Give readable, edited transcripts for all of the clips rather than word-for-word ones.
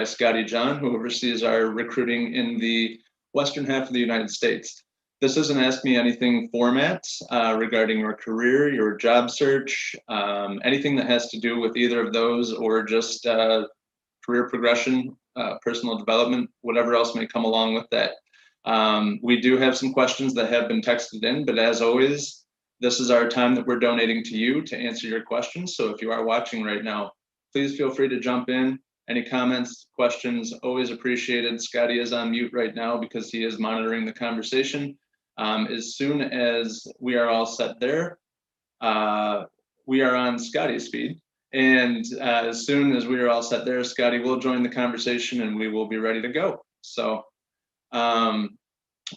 Scotty John, who oversees our recruiting in the western half of the United States. This is an Ask Me Anything format regarding your career, your job search, anything that has to do with either of those or just career progression, personal development, whatever else may come along with that. We do have some questions that have been texted in, but as always, this is our time that we're donating to you to answer your questions. So if you are watching right now, please feel free to jump in. Any comments, questions, always appreciated. Scotty is on mute right now because he is monitoring the conversation. As soon as we are all set there, we are on Scotty's feed. And as soon as we are all set there, Scotty will join the conversation and we will be ready to go. So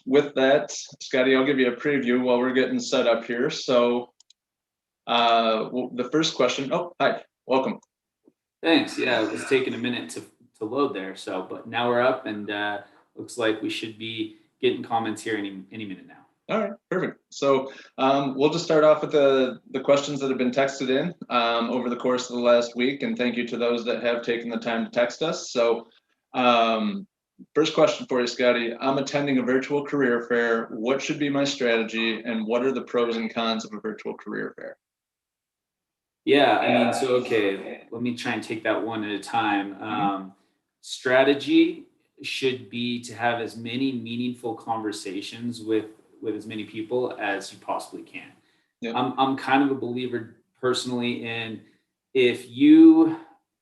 with that, Scotty, I'll give you a preview while we're getting set up here. So the first question, oh, hi, welcome. Thanks. Yeah, it was taking a minute to load there. So, but now we're up and looks like we should be getting comments here any minute now. All right, perfect. So we'll just start off with the questions that have been texted in over the course of the last week. And thank you to those that have taken the time to text us. So first question for you, Scotty. I'm attending a virtual career fair. What should be my strategy and what are the pros and cons of a virtual career fair? Yeah, I mean, so, okay, let me try and take that one at a time. Strategy should be to have as many meaningful conversations with as many people as you possibly can. Yep. I'm kind of a believer personally in if you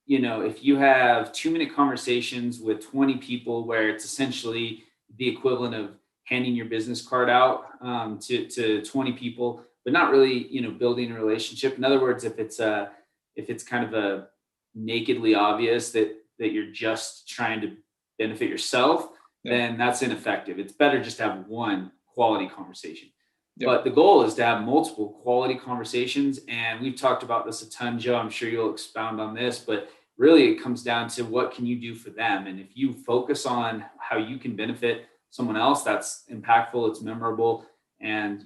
have 2-minute conversations with 20 people where it's essentially the equivalent of handing your business card out to 20 people, but not really, building a relationship. In other words, if it's kind of a nakedly obvious that you're just trying to benefit yourself, then that's ineffective. It's better just to have one quality conversation. Yep. But the goal is to have multiple quality conversations. And we've talked about this a ton, Joe. I'm sure you'll expound on this, but really it comes down to what can you do for them? And if you focus on how you can benefit someone else, that's impactful, it's memorable. And,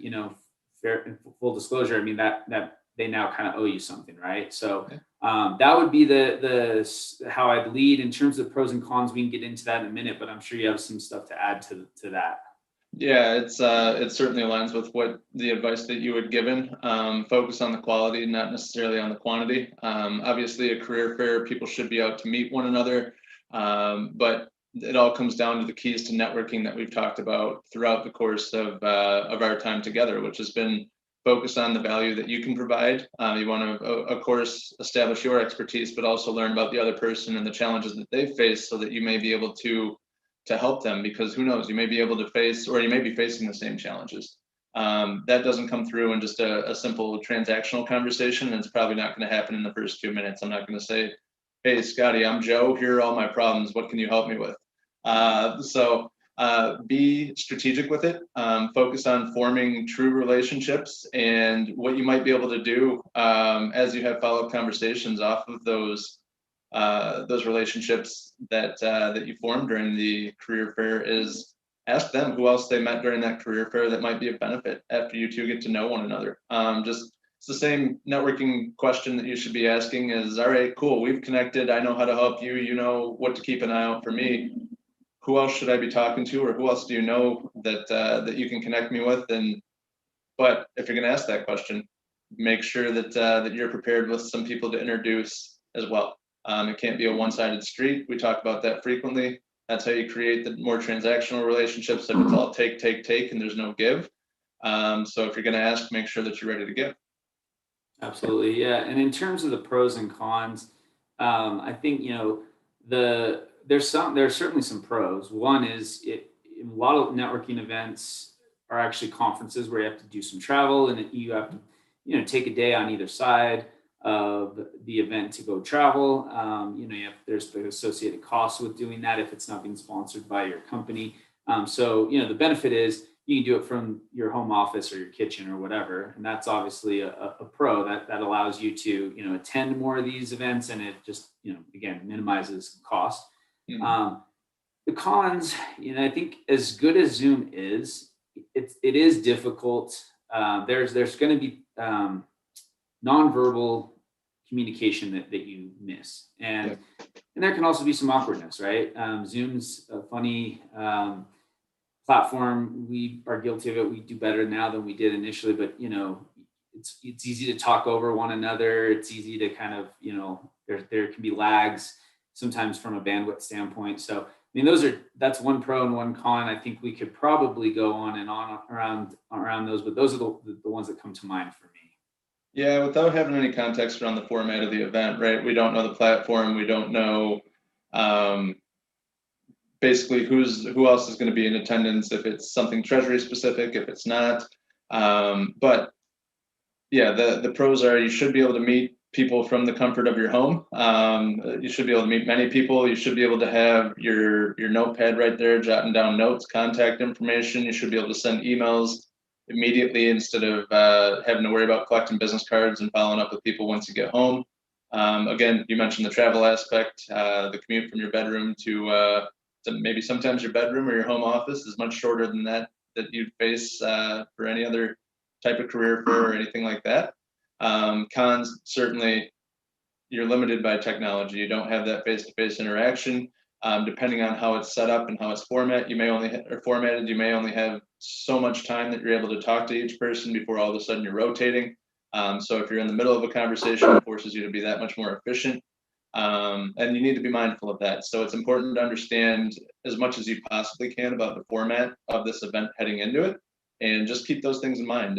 fair, full disclosure, I mean, that they now kind of owe you something, right? So that would be the how I'd lead. In terms of pros and cons, we can get into that in a minute, but I'm sure you have some stuff to add to that. Yeah, it certainly aligns with what the advice that you had given. Focus on the quality, not necessarily on the quantity. Obviously, a career fair, people should be out to meet one another, but it all comes down to the keys to networking that we've talked about throughout the course of our time together, which has been focus on the value that you can provide. You want to, of course, establish your expertise, but also learn about the other person and the challenges that they face so that you may be able to help them, because who knows, you may be able to face, or you may be facing the same challenges. That doesn't come through in just a simple transactional conversation, and it's probably not going to happen in the first 2 minutes. I'm not going to say, hey, Scotty, I'm Joe, here are all my problems, what can you help me with? So be strategic with it, focus on forming true relationships, and what you might be able to do as you have follow-up conversations off of those relationships that you form during the career fair is ask them who else they met during that career fair that might be of benefit after you two get to know one another. It's the same networking question that you should be asking is, all right, cool, we've connected, I know how to help you, you know what to keep an eye out for me. Who else should I be talking to, or who else do you know that you can connect me with? But if you're going to ask that question, make sure that you're prepared with some people to introduce as well. It can't be a one-sided street. We talk about that frequently. That's how you create the more transactional relationships. If it's all take, and there's no give. So if you're going to ask, make sure that you're ready to give. Absolutely, yeah. And in terms of the pros and cons, I think there's certainly some pros. One is a lot of networking events are actually conferences where you have to do some travel, and you have to take a day on either side of the event to go travel. There's the associated costs with doing that if it's not being sponsored by your company. So the benefit is you can do it from your home office or your kitchen or whatever, and that's obviously a pro that allows you to attend more of these events, and it just again minimizes cost. Mm-hmm. The cons, I think as good as Zoom is, it is difficult. There's going to be nonverbal communication that you miss. And there can also be some awkwardness, right? Zoom's a funny platform. We are guilty of it. We do better now than we did initially, but it's easy to talk over one another. It's easy to kind of, there can be lags sometimes from a bandwidth standpoint. So, I mean, that's one pro and one con. I think we could probably go on and on around those, but those are the ones that come to mind for me. Yeah, without having any context around the format of the event, right? We don't know the platform. We don't know basically who else is going to be in attendance, if it's something Treasury specific, if it's not. But yeah, the pros are you should be able to meet people from the comfort of your home. You should be able to meet many people. You should be able to have your notepad right there, jotting down notes, contact information. You should be able to send emails immediately instead of having to worry about collecting business cards and following up with people once you get home. Again, you mentioned the travel aspect. The commute from your bedroom to maybe sometimes your bedroom or your home office is much shorter than that you'd face for any other type of career fair or anything like that. Cons, certainly you're limited by technology. You don't have that face-to-face interaction. Depending on how it's set up and how it's formatted, you may only have so much time that you're able to talk to each person before all of a sudden you're rotating. So if you're in the middle of a conversation, it forces you to be that much more efficient. And you need to be mindful of that. So it's important to understand as much as you possibly can about the format of this event heading into it, and just keep those things in mind.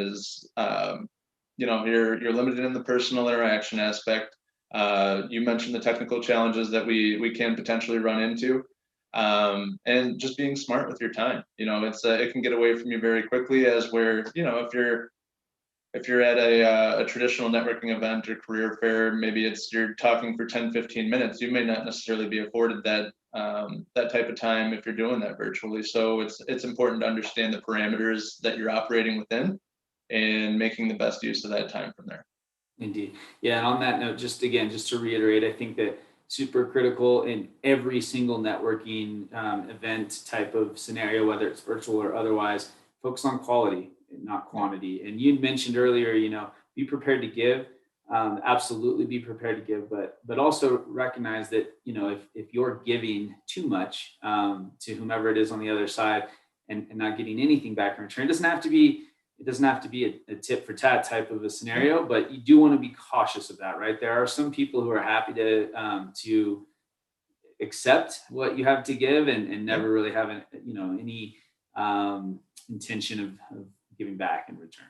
You're limited in the personal interaction aspect. You mentioned the technical challenges that we can potentially run into, and just being smart with your time. It can get away from you very quickly, as where if you're at a traditional networking event or career fair, maybe you're talking for 10-15 minutes. You may not necessarily be afforded that type of time if you're doing that virtually. So it's important to understand the parameters that you're operating within and making the best use of that time from there. Indeed. Yeah. And on that note, just to reiterate, I think that super critical in every single networking event type of scenario, whether it's virtual or otherwise, focus on quality, not quantity. And you mentioned earlier, be prepared to give, absolutely be prepared to give, but also recognize that, if you're giving too much to whomever it is on the other side and not getting anything back in return, it doesn't have to be a tit for tat type of a scenario, but you do want to be cautious of that, right? There are some people who are happy to accept what you have to give and never really have any intention of giving back in return.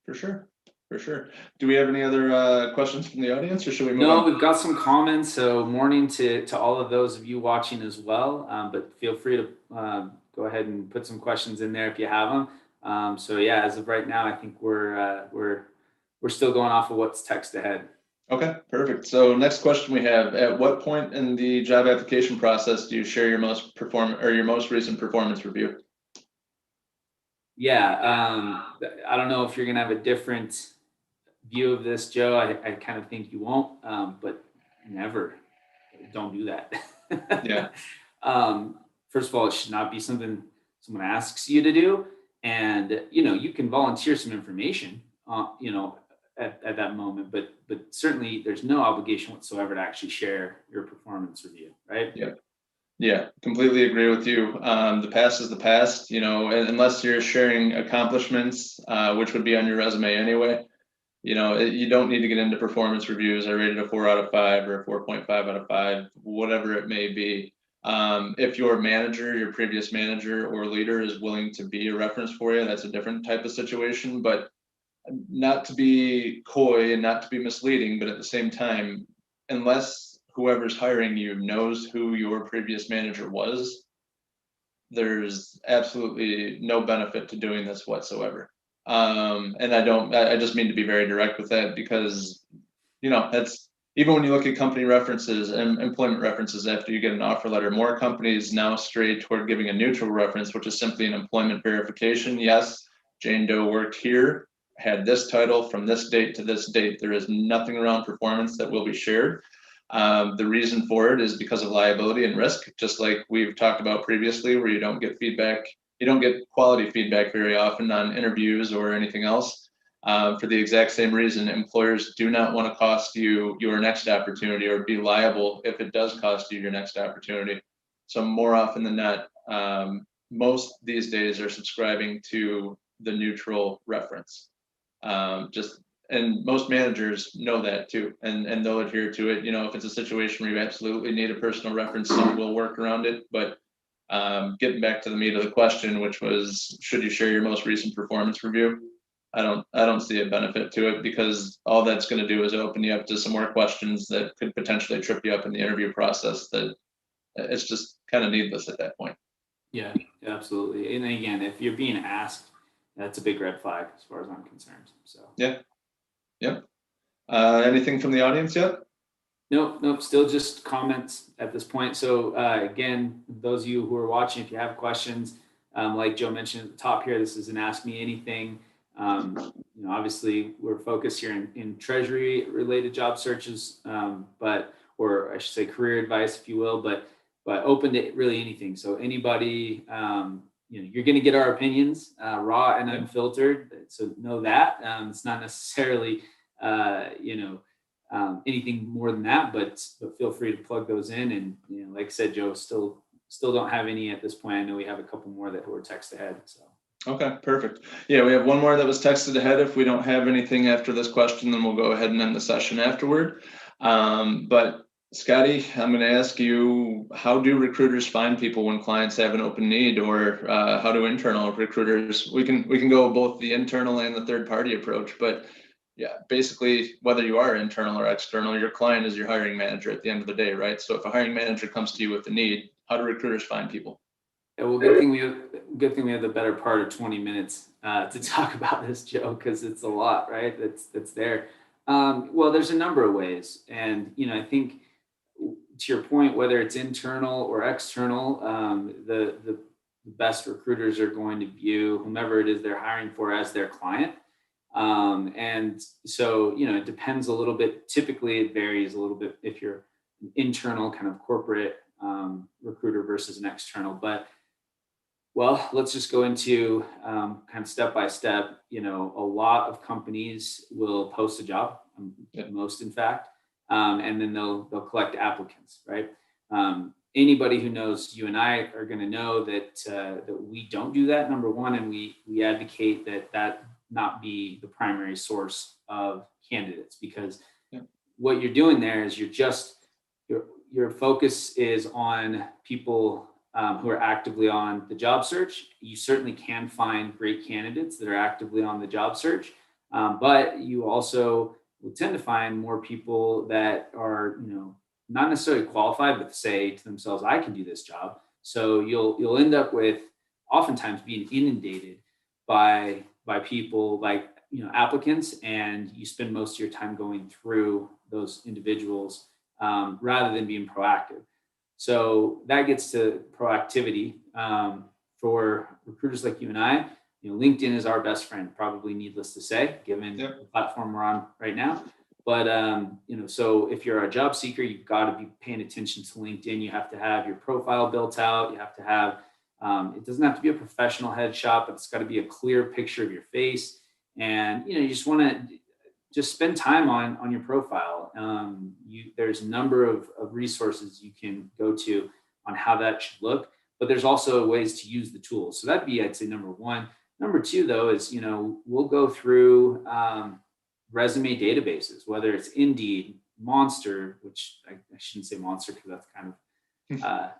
For sure. Do we have any other questions from the audience, or should we move on? No, we've got some comments. So morning to all of those of you watching as well. But feel free to go ahead and put some questions in there if you have them. So yeah, as of right now, I think we're still going off of what's text ahead. Okay, perfect. So next question we have: at what point in the job application process do you share your most recent performance review? Yeah, I don't know if you're gonna have a different view of this, Joe. I kind of think you won't, but never, don't do that. Yeah. First of all, it should not be something someone asks you to do, and you can volunteer some information, at that moment, but certainly there's no obligation whatsoever to actually share your performance review, right? Yeah, completely agree with you. The past is the past, unless you're sharing accomplishments, which would be on your resume anyway. You don't need to get into performance reviews. I rated a 4 out of 5 or a 4.5 out of 5, whatever it may be. If your previous manager or leader is willing to be a reference for you, that's a different type of situation, but not to be coy and not to be misleading, but at the same time, unless whoever's hiring you knows who your previous manager was, there's absolutely no benefit to doing this whatsoever. And I just mean to be very direct with that, because, that's, even when you look at company references and employment references after you get an offer letter, more companies now stray toward giving a neutral reference, which is simply an employment verification. Yes, Jane Doe worked here, had this title from this date to this date. There is nothing around performance that will be shared. The reason for it is because of liability and risk, just like we've talked about previously, where you don't get quality feedback very often on interviews or anything else. for the exact same reason. Employers do not want to cost you your next opportunity or be liable if it does cost you your next opportunity. So more often than not, most these days are subscribing to the neutral reference. And most managers know that too, and they'll adhere to it. If it's a situation where you absolutely need a personal reference, some will work around it. But getting back to the meat of the question, which was, should you share your most recent performance review? I don't see a benefit to it, because all that's going to do is open you up to some more questions that could potentially trip you up in the interview process. That it's just kind of needless at that point. Yeah, absolutely. And again, if you're being asked, that's a big red flag as far as I'm concerned. So yeah. Yep. Anything from the audience yet? Nope. Still just comments at this point. So again, those of you who are watching, if you have questions, like Joe mentioned at the top here, this is an Ask Me Anything. Obviously we're focused here in Treasury related job searches, or I should say career advice, if you will, but open to really anything. So anybody, you're going to get our opinions, raw and unfiltered. So know that it's not necessarily, anything more than that, but feel free to plug those in. And, like I said, Joe, still don't have any at this point. I know we have a couple more that were text ahead. So. Okay, perfect. Yeah, we have one more that was texted ahead. If we don't have anything after this question, then we'll go ahead and end the session afterward. But Scotty, I'm going to ask you, how do recruiters find people when clients have an open need, or how do internal recruiters? We can go both the internal and the third party approach, but yeah, basically, whether you are internal or external, your client is your hiring manager at the end of the day, right? So if a hiring manager comes to you with a need, how do recruiters find people? Yeah, well, good thing we have the better part of 20 minutes to talk about this, Joe, because it's a lot, right? That's there. Well, there's a number of ways, and I think to your point, whether it's internal or external, the best recruiters are going to view whomever it is they're hiring for as their client. And so, it depends a little bit. Typically, it varies a little bit if you're an internal kind of corporate recruiter versus an external. But, well, let's just go into kind of step by step. A lot of companies will post a job, most in fact, and then they'll collect applicants, right? Anybody who knows you and I are going to know that we don't do that, number one, and we advocate that not be the primary source of candidates, because what you're doing there is your focus is on people who are actively on the job search. You certainly can find great candidates that are actively on the job search, but you also will tend to find more people that are, not necessarily qualified, but say to themselves, I can do this job. So you'll end up with oftentimes being inundated by people, like applicants, and you spend most of your time going through those individuals rather than being proactive. So that gets to proactivity for recruiters like you and I. LinkedIn is our best friend, probably needless to say, given the platform we're on right now. But so if you're a job seeker, you've got to be paying attention to LinkedIn. You have to have your profile built out. You have to have it doesn't have to be a professional headshot, but it's got to be a clear picture of your face. And you just want to just spend time on your profile. There's a number of resources you can go to on how that should look, but there's also ways to use the tools. So that'd be, I'd say, number one. Number two, though, is we'll go through resume databases, whether it's Indeed, Monster, which I shouldn't say Monster because that's kind of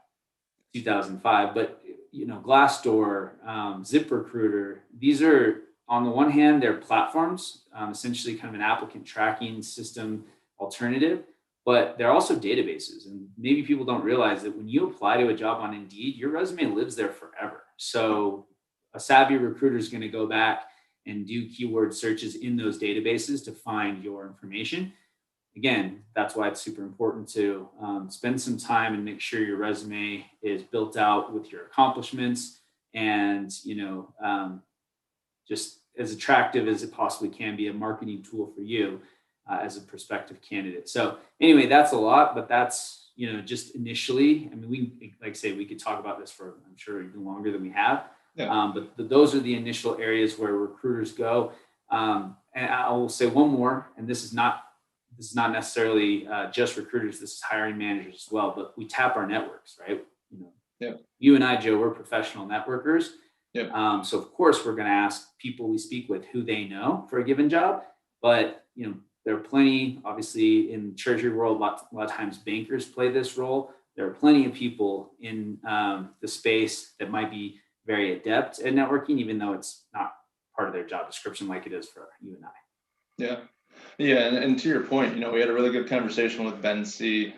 2005, but Glassdoor, ZipRecruiter. These are, on the one hand, they're platforms, essentially kind of an applicant tracking system alternative, but they're also databases. And maybe people don't realize that when you apply to a job on Indeed, your resume lives there forever. So a savvy recruiter is going to go back and do keyword searches in those databases to find your information. Again, that's why it's super important to spend some time and make sure your resume is built out with your accomplishments and, just as attractive as it possibly can be, a marketing tool for you as a prospective candidate. So anyway, that's a lot, but that's, just initially. I mean, we could talk about this for, I'm sure, even longer than we have. Yeah. But those are the initial areas where recruiters go. And I will say one more, and this is not necessarily just recruiters. This is hiring managers as well. But we tap our networks, right? Yeah. You and I, Joe, we're professional networkers. Yep. So of course we're going to ask people we speak with who they know for a given job. But there are plenty, obviously, in Treasury world. A lot of times bankers play this role. There are plenty of people in the space that might be very adept at networking, even though it's not part of their job description like it is for you and I. Yeah. Yeah. And to your point, we had a really good conversation with Ben C.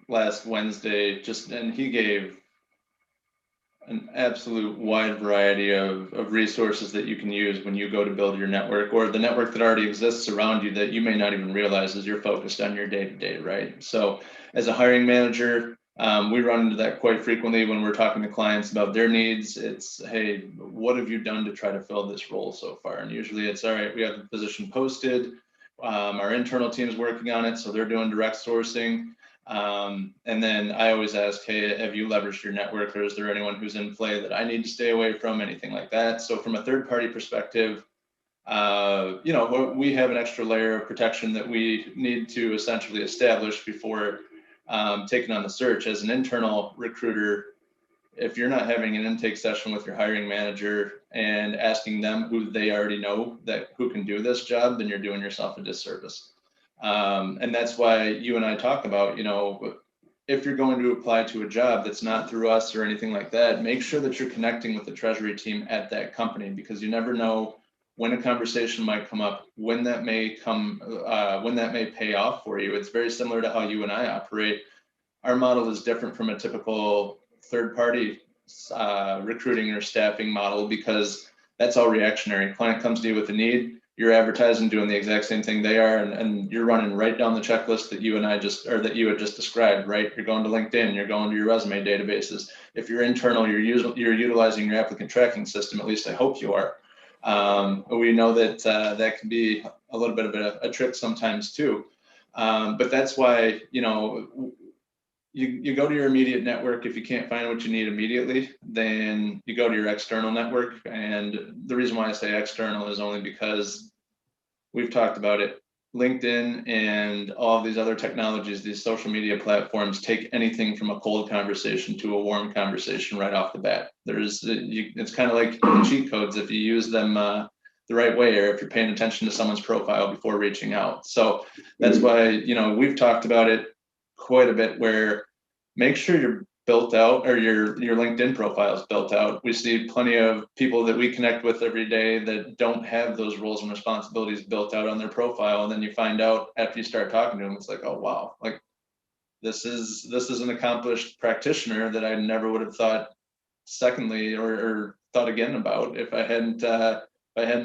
Last Wednesday, and he gave an absolute wide variety of resources that you can use when you go to build your network, or the network that already exists around you that you may not even realize as you're focused on your day-to-day, right? So as a hiring manager, we run into that quite frequently when we're talking to clients about their needs. It's, hey, what have you done to try to fill this role so far? And usually it's, all right, we have the position posted. Our internal team is working on it, so they're doing direct sourcing. And then I always ask, hey, have you leveraged your network, or is there anyone who's in play that I need to stay away from, anything like that? So from a third party perspective, we have an extra layer of protection that we need to essentially establish before taking on the search. As an internal recruiter, if you're not having an intake session with your hiring manager and asking them who they already know who can do this job, then you're doing yourself a disservice. And that's why you and I talk about, if you're going to apply to a job that's not through us or anything like that, make sure that you're connecting with the Treasury team at that company, because you never know when a conversation might come up, when that may pay off for you. It's very similar to how you and I operate. Our model is different from a typical third-party recruiting or staffing model, because that's all reactionary. Client comes to you with a need, you're advertising, doing the exact same thing they are, and you're running right down the checklist that you had just described, right? You're going to LinkedIn, you're going to your resume databases. If you're internal, you're utilizing your applicant tracking system. At least I hope you are. We know that that can be a little bit of a trick sometimes too. But that's why, you go to your immediate network. If you can't find what you need immediately, then you go to your external network. And the reason why I say external is only because we've talked about it. LinkedIn and all of these other technologies, these social media platforms, take anything from a cold conversation to a warm conversation right off the bat. It's kind of like cheat codes if you use them the right way, or if you're paying attention to someone's profile before reaching out. So that's why, we've talked about it quite a bit, where make sure you're built out, or your LinkedIn profile is built out. We see plenty of people that we connect with every day that don't have those roles and responsibilities built out on their profile. And then you find out after you start talking to them, it's like, oh, wow, like this is an accomplished practitioner that I never would have thought secondly, or thought again about if I hadn't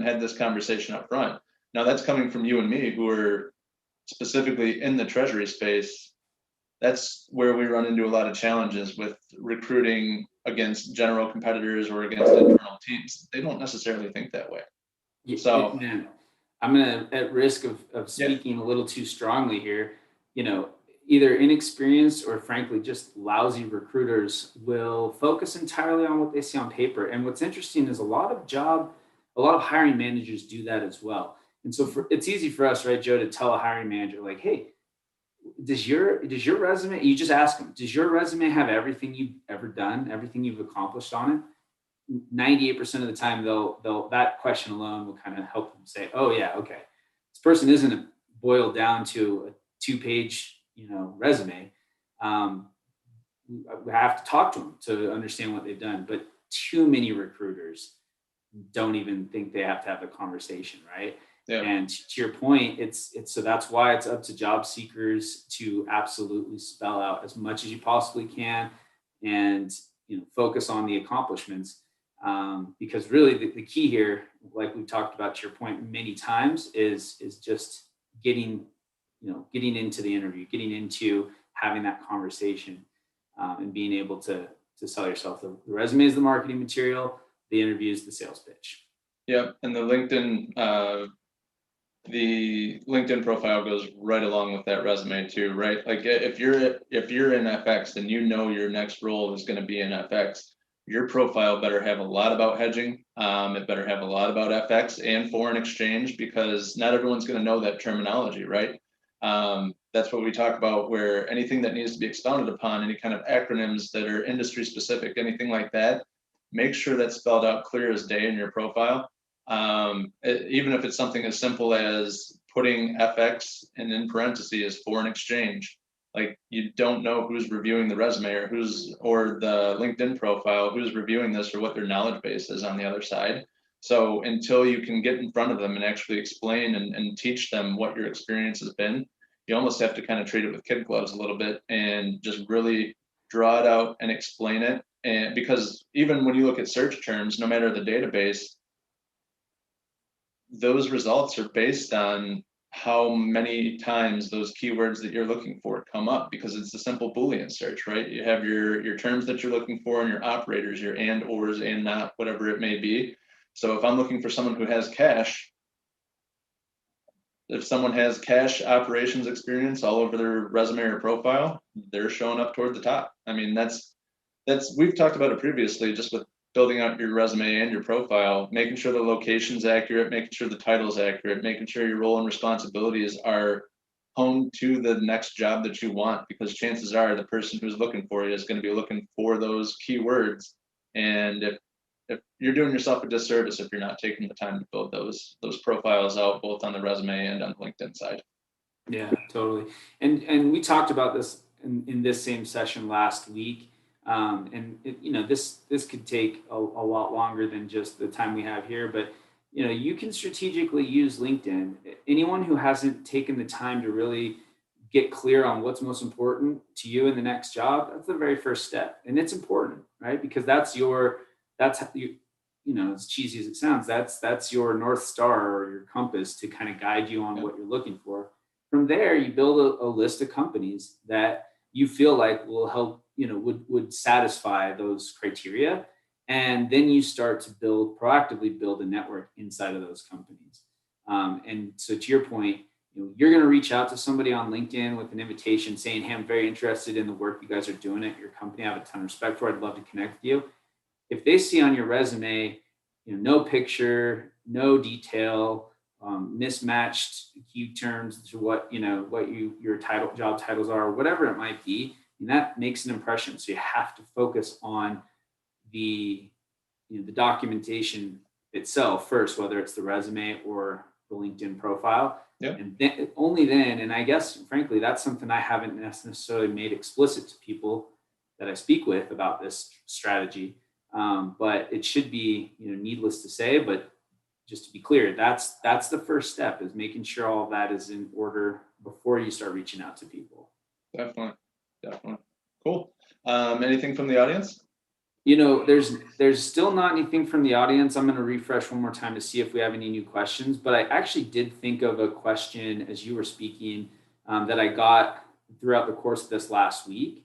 had this conversation up front. Now that's coming from you and me, who are specifically in the Treasury space. That's where we run into a lot of challenges with recruiting against general competitors or against internal teams. They don't necessarily think that way. So man, I'm gonna, at risk of speaking a little too strongly here, either inexperienced or frankly just lousy recruiters will focus entirely on what they see on paper. And what's interesting is a lot of hiring managers do that as well. And so it's easy for us, right, Joe, to tell a hiring manager like, hey, does your resume, you just ask them, does your resume have everything you've ever done, everything you've accomplished on it? 98% of the time, they'll that question alone will kind of help them say, oh yeah, okay, this person isn't boiled down to a 2-page, resume. We have to talk to them to understand what they've done. But too many recruiters don't even think they have to have a conversation, right? Yeah. And to your point, it's so that's why it's up to job seekers to absolutely spell out as much as you possibly can, and focus on the accomplishments, because really the key here, like we've talked about to your point many times, is just getting into the interview, getting into having that conversation, and being able to sell yourself. The resume is the marketing material, the interview is the sales pitch. Yeah, and the LinkedIn profile goes right along with that resume too, right? Like if you're in FX and your next role is going to be in FX, your profile better have a lot about hedging. It better have a lot about FX and foreign exchange, because not everyone's going to know that terminology, right? That's what we talk about, where anything that needs to be expounded upon, any kind of acronyms that are industry specific, anything like that, make sure that's spelled out clear as day in your profile. Even if it's something as simple as putting FX and in parentheses foreign exchange, like you don't know who's reviewing the resume or the LinkedIn profile, who's reviewing this or what their knowledge base is on the other side. So until you can get in front of them and actually explain and teach them what your experience has been, you almost have to kind of treat it with kid gloves a little bit and just really draw it out and explain it. And because even when you look at search terms, no matter the database, those results are based on how many times those keywords that you're looking for come up, because it's a simple Boolean search, right? You have your terms that you're looking for and your operators, your and, ors, and not, whatever it may be. So if I'm looking for someone who has cash, if someone has cash operations experience all over their resume or profile, they're showing up toward the top. I mean, that's we've talked about it previously, just with building out your resume and your profile, making sure the location's accurate, making sure the title's accurate, making sure your role and responsibilities are honed to the next job that you want, because chances are the person who's looking for you is going to be looking for those keywords. And if you're doing yourself a disservice if you're not taking the time to build those profiles out, both on the resume and on the LinkedIn side. Yeah, totally. And we talked about this in this same session last week. And this could take a lot longer than just the time we have here, but you can strategically use LinkedIn. Anyone who hasn't taken the time to really get clear on what's most important to you in the next job, that's the very first step. And it's important, right? Because that's as cheesy as it sounds, that's your North Star or your compass to kind of guide you on what you're looking for. From there, you build a list of companies that you feel like will help, would satisfy those criteria. And then you start to proactively build a network inside of those companies. And so to your point, you're going to reach out to somebody on LinkedIn with an invitation saying, hey, I'm very interested in the work you guys are doing at your company. I have a ton of respect for it. I'd love to connect with you. If they see on your resume, no picture, no detail, mismatched key terms to what your job titles are, or whatever it might be, and that makes an impression. So you have to focus on the documentation itself first, whether it's the resume or the LinkedIn profile. Yeah. And then, only then, and I guess frankly, that's something I haven't necessarily made explicit to people that I speak with about this strategy. But it should be, needless to say, but just to be clear, that's the first step, is making sure all of that is in order before you start reaching out to people. Definitely. Cool. Anything from the audience? There's still not anything from the audience. I'm going to refresh one more time to see if we have any new questions, but I actually did think of a question as you were speaking that I got throughout the course of this last week.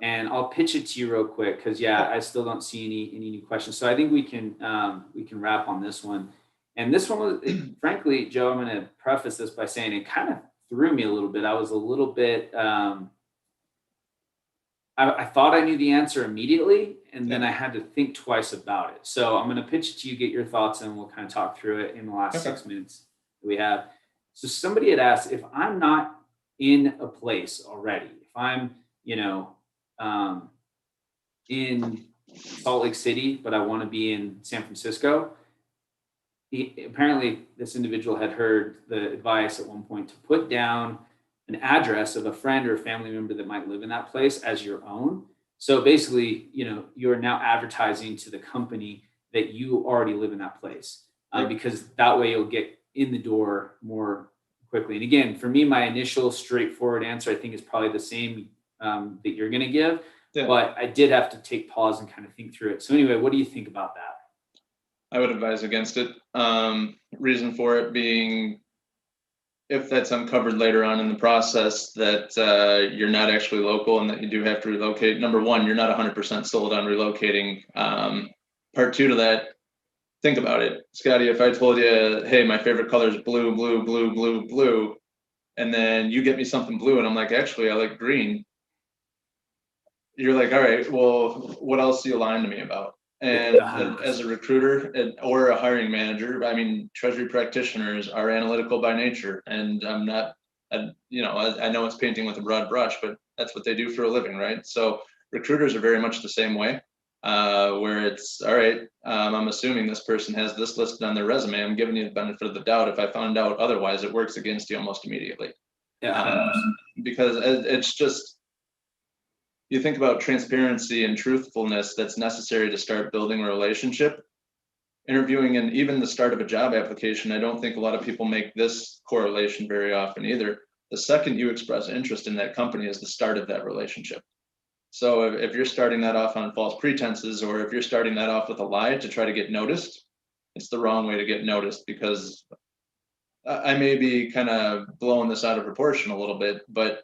And I'll pitch it to you real quick, because I still don't see any new questions. So I think we can wrap on this one. And this one was, frankly, Joe, I'm going to preface this by saying it kind of threw me a little bit. I was a little bit, I thought I knew the answer immediately, and then I had to think twice about it. So I'm going to pitch it to you, get your thoughts, and we'll kind of talk through it in the last 6 minutes that we have. So somebody had asked, if I'm not in a place already, if I'm, in Salt Lake City, but I want to be in San Francisco. Apparently this individual had heard the advice at one point to put down an address of a friend or a family member that might live in that place as your own. So basically, you're now advertising to the company that you already live in that place, because that way you'll get in the door more quickly. And again, for me, my initial straightforward answer, I think, is probably the same that you're going to give, but I did have to take pause and kind of think through it. So anyway, what do you think about that? I would advise against it. Reason for it being, if that's uncovered later on in the process that you're not actually local and that you do have to relocate, number one, you're not 100% sold on relocating. Part two to that, think about it. Scotty, if I told you, hey, my favorite color is blue, blue, blue, blue, blue, and then you get me something blue and I'm like, actually, I like green. You're like, all right, well, what else do you lie to me about? And 100%. as a recruiter or a hiring manager, I mean, treasury practitioners are analytical by nature, and I'm not, I know it's painting with a broad brush, but that's what they do for a living, right? So recruiters are very much the same way, where it's, all right, I'm assuming this person has this listed on their resume. I'm giving you the benefit of the doubt. If I found out otherwise, it works against you almost immediately. Yeah, 100%. Because it's just, you think about transparency and truthfulness that's necessary to start building a relationship. Interviewing and even the start of a job application, I don't think a lot of people make this correlation very often either. The second you express interest in that company is the start of that relationship. So if you're starting that off on false pretenses, or if you're starting that off with a lie to try to get noticed, it's the wrong way to get noticed, because I may be kind of blowing this out of proportion a little bit, but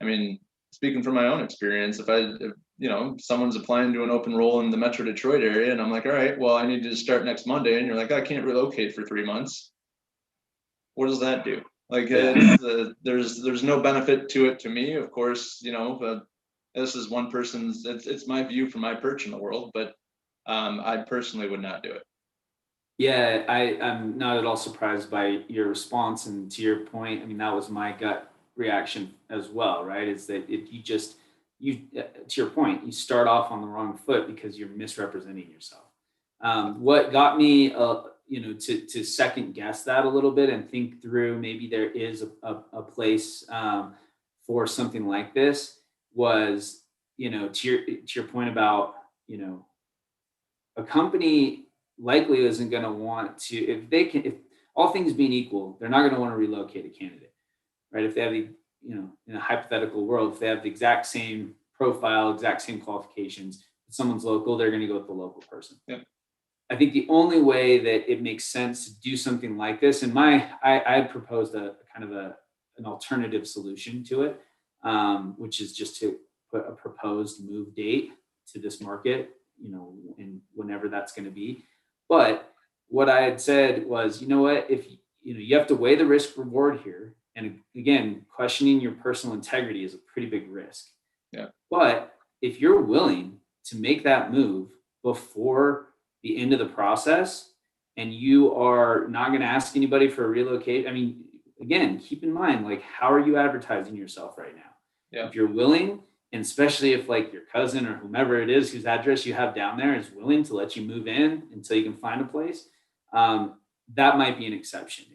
I mean, speaking from my own experience, if someone's applying to an open role in the Metro Detroit area, and I'm like, all right, well, I need to start next Monday, and you're like, I can't relocate for 3 months. What does that do? Like, there's no benefit to it to me, of course. This is one person's. It's my view from my perch in the world, but I personally would not do it. Yeah, I'm not at all surprised by your response. And to your point, I mean, that was my gut reaction as well, right? Is that if to your point, you start off on the wrong foot because you're misrepresenting yourself. What got me, to second guess that a little bit and think through maybe there is a place for something like this was, to your point about, a company likely isn't going to want to, if all things being equal, they're not going to want to relocate a candidate, right? If they have in a hypothetical world, if they have the exact same profile, exact same qualifications, if someone's local, they're going to go with the local person. Yeah. I think the only way that it makes sense to do something like this, and I proposed a kind of an alternative solution to it, which is just to put a proposed move date to this market, and whenever that's going to be. But what I had said was, what, if you have to weigh the risk reward here. And again, questioning your personal integrity is a pretty big risk. Yeah. But if you're willing to make that move before the end of the process, and you are not going to ask anybody for a relocate, I mean, again, keep in mind, like, how are you advertising yourself right now? Yeah. If you're willing, and especially if like your cousin or whomever it is whose address you have down there is willing to let you move in until you can find a place, that might be an exception.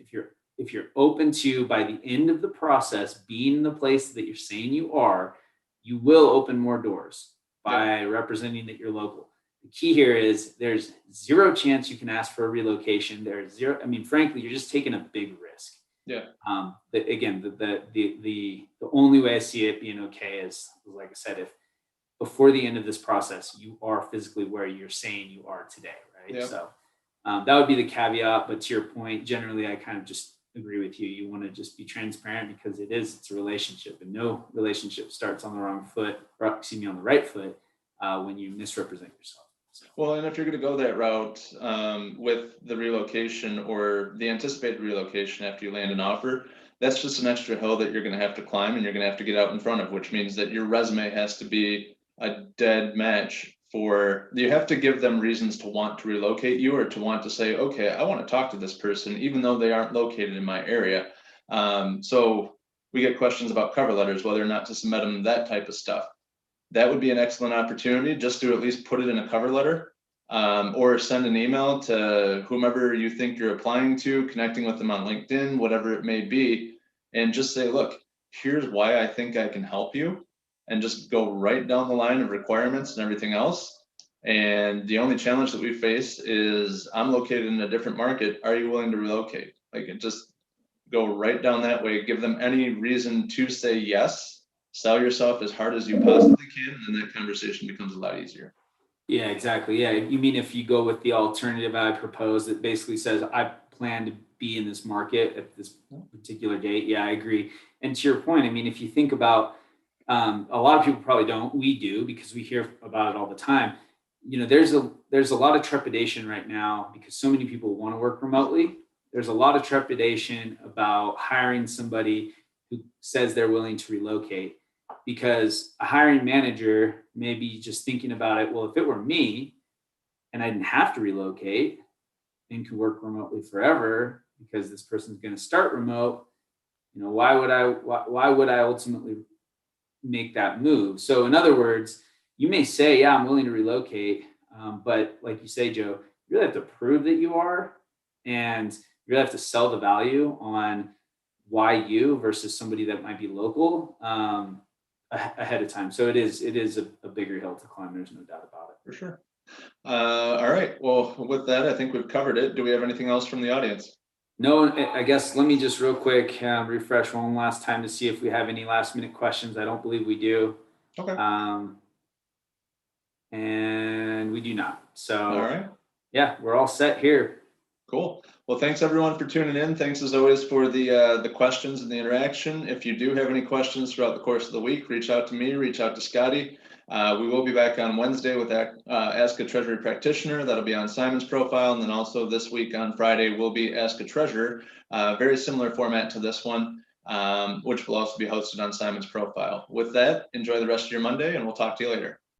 If you're open to, by the end of the process, being the place that you're saying you are, you will open more doors by representing that you're local. The key here is there's zero chance you can ask for a relocation. There's zero. I mean, frankly, you're just taking a big risk. Yeah. The only way I see it being okay is, like I said, if before the end of this process, you are physically where you're saying you are today, right? Yeah. So that would be the caveat. But to your point, generally, I kind of just agree with you. You want to just be transparent, because it's a relationship, and no relationship starts on the wrong foot, or excuse me, on the right foot, when you misrepresent yourself. So. Well, and if you're going to go that route with the relocation or the anticipated relocation after you land an offer, that's just an extra hill that you're going to have to climb, and you're going to have to get out in front of, which means that your resume has to be a dead match you have to give them reasons to want to relocate you, or to want to say, okay, I want to talk to this person, even though they aren't located in my area. So we get questions about cover letters, whether or not to submit them, that type of stuff. That would be an excellent opportunity just to at least put it in a cover letter, or send an email to whomever you think you're applying to, connecting with them on LinkedIn, whatever it may be, and just say, look, here's why I think I can help you, and just go right down the line of requirements and everything else. And the only challenge that we face is, I'm located in a different market. Are you willing to relocate? Like, it just go right down that way, give them any reason to say yes, sell yourself as hard as you possibly can, and then that conversation becomes a lot easier. Yeah, exactly. Yeah. You mean if you go with the alternative I proposed that basically says, I plan to be in this market at this particular date. Yeah, I agree. And to your point, I mean, if you think about, a lot of people probably don't, we do, because we hear about it all the time. There's a lot of trepidation right now because so many people want to work remotely. There's a lot of trepidation about hiring somebody who says they're willing to relocate, because a hiring manager may be just thinking about it. Well, if it were me, and I didn't have to relocate and could work remotely forever because this person's going to start remote, why would I ultimately make that move? So in other words, you may say, yeah, I'm willing to relocate. But like you say, Joe, you really have to prove that you are, and you really have to sell the value on why you versus somebody that might be local ahead of time. So it is a bigger hill to climb. There's no doubt about it. For sure. All right. Well, with that, I think we've covered it. Do we have anything else from the audience? No, I guess let me just real quick refresh one last time to see if we have any last minute questions. I don't believe we do. Okay. And we do not. So, all right. Yeah, we're all set here. Cool. Well, thanks everyone for tuning in. Thanks as always for the questions and the interaction. If you do have any questions throughout the course of the week, reach out to me, reach out to Scotty. We will be back on Wednesday with Ask a Treasury Practitioner. That'll be on Simon's profile. And then also this week on Friday will be Ask a Treasurer. Very similar format to this one, which will also be hosted on Simon's profile. With that, enjoy the rest of your Monday, and we'll talk to you later.